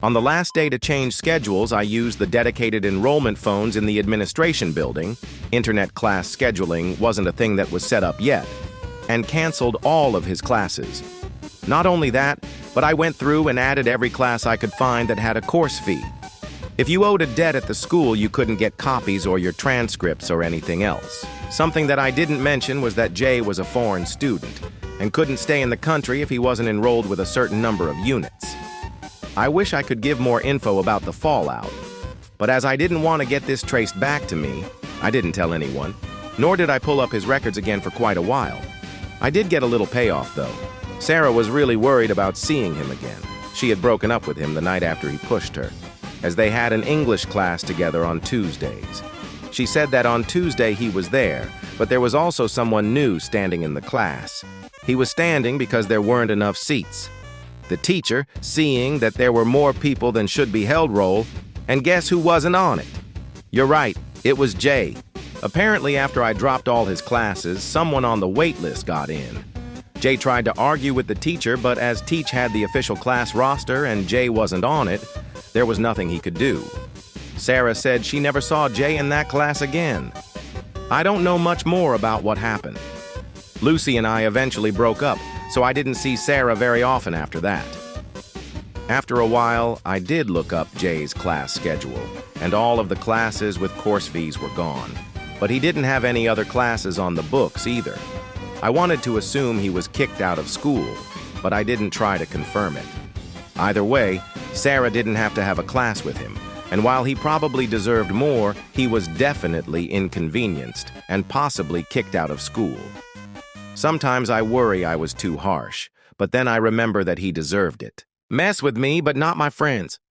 On the last day to change schedules, I used the dedicated enrollment phones in the administration building. Internet class scheduling wasn't a thing that was set up yet, and canceled all of his classes. Not only that, but I went through and added every class I could find that had a course fee. If you owed a debt at the school, you couldn't get copies or your transcripts or anything else. Something that I didn't mention was that Jay was a foreign student and couldn't stay in the country if he wasn't enrolled with a certain number of units. I wish I could give more info about the fallout, but as I didn't want to get this traced back to me, I didn't tell anyone, nor did I pull up his records again for quite a while. I did get a little payoff, though. Sarah was really worried about seeing him again. She had broken up with him the night after he pushed her, as they had an English class together on Tuesdays. She said that on Tuesday he was there, but there was also someone new standing in the class. He was standing because there weren't enough seats. The teacher, seeing that there were more people than should be held roll, and guess who wasn't on it? You're right, it was Jay. Apparently, after I dropped all his classes, someone on the wait list got in. Jay tried to argue with the teacher, but as Teach had the official class roster and Jay wasn't on it, there was nothing he could do. Sarah said she never saw Jay in that class again. I don't know much more about what happened. Lucy and I eventually broke up, so I didn't see Sarah very often after that. After a while, I did look up Jay's class schedule, and all of the classes with course fees were gone. But he didn't have any other classes on the books either. I wanted to assume he was kicked out of school, but I didn't try to confirm it. Either way, Sarah didn't have to have a class with him, and while he probably deserved more, he was definitely inconvenienced and possibly kicked out of school. Sometimes I worry I was too harsh, but then I remember that he deserved it. Mess with me, but not my friends.